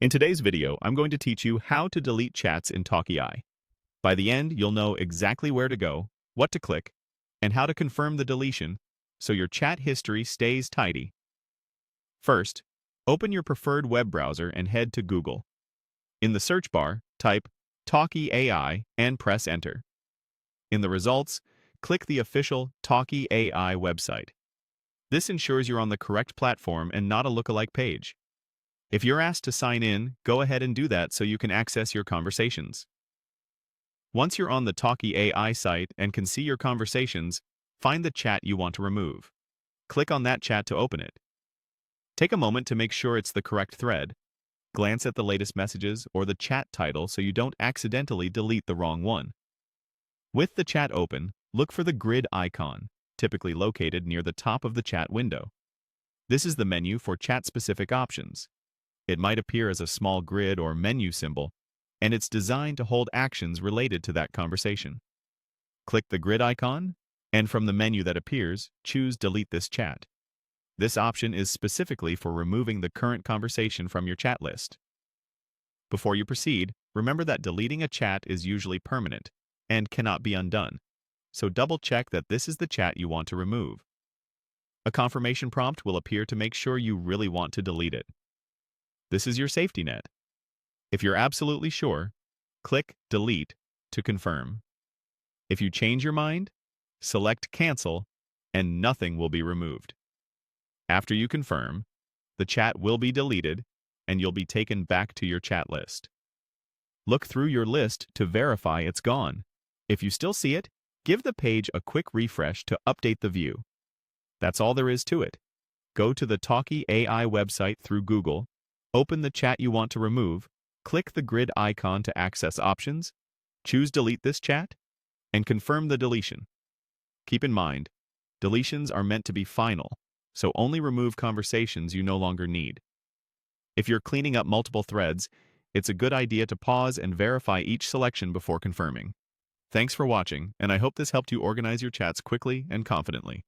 In today's video, I'm going to teach you how to delete chats in Talkie AI. By the end, you'll know exactly where to go, what to click, and how to confirm the deletion so your chat history stays tidy. First, open your preferred web browser and head to Google. In the search bar, type Talkie AI and press Enter. In the results, click the official Talkie AI website. This ensures you're on the correct platform and not a lookalike page. If you're asked to sign in, go ahead and do that so you can access your conversations. Once you're on the Talkie AI site and can see your conversations, find the chat you want to remove. Click on that chat to open it. Take a moment to make sure it's the correct thread. Glance at the latest messages or the chat title so you don't accidentally delete the wrong one. With the chat open, look for the grid icon, typically located near the top of the chat window. This is the menu for chat-specific options. It might appear as a small grid or menu symbol, and it's designed to hold actions related to that conversation. Click the grid icon, and from the menu that appears, choose Delete this chat. This option is specifically for removing the current conversation from your chat list. Before you proceed, remember that deleting a chat is usually permanent and cannot be undone, so double-check that this is the chat you want to remove. A confirmation prompt will appear to make sure you really want to delete it. This is your safety net. If you're absolutely sure, click Delete to confirm. If you change your mind, select Cancel, and nothing will be removed. After you confirm, the chat will be deleted, and you'll be taken back to your chat list. Look through your list to verify it's gone. If you still see it, give the page a quick refresh to update the view. That's all there is to it. Go to the Talkie AI website through Google, open the chat you want to remove, click the grid icon to access options, choose Delete this chat, and confirm the deletion. Keep in mind, deletions are meant to be final, so only remove conversations you no longer need. If you're cleaning up multiple threads, it's a good idea to pause and verify each selection before confirming. Thanks for watching, and I hope this helped you organize your chats quickly and confidently.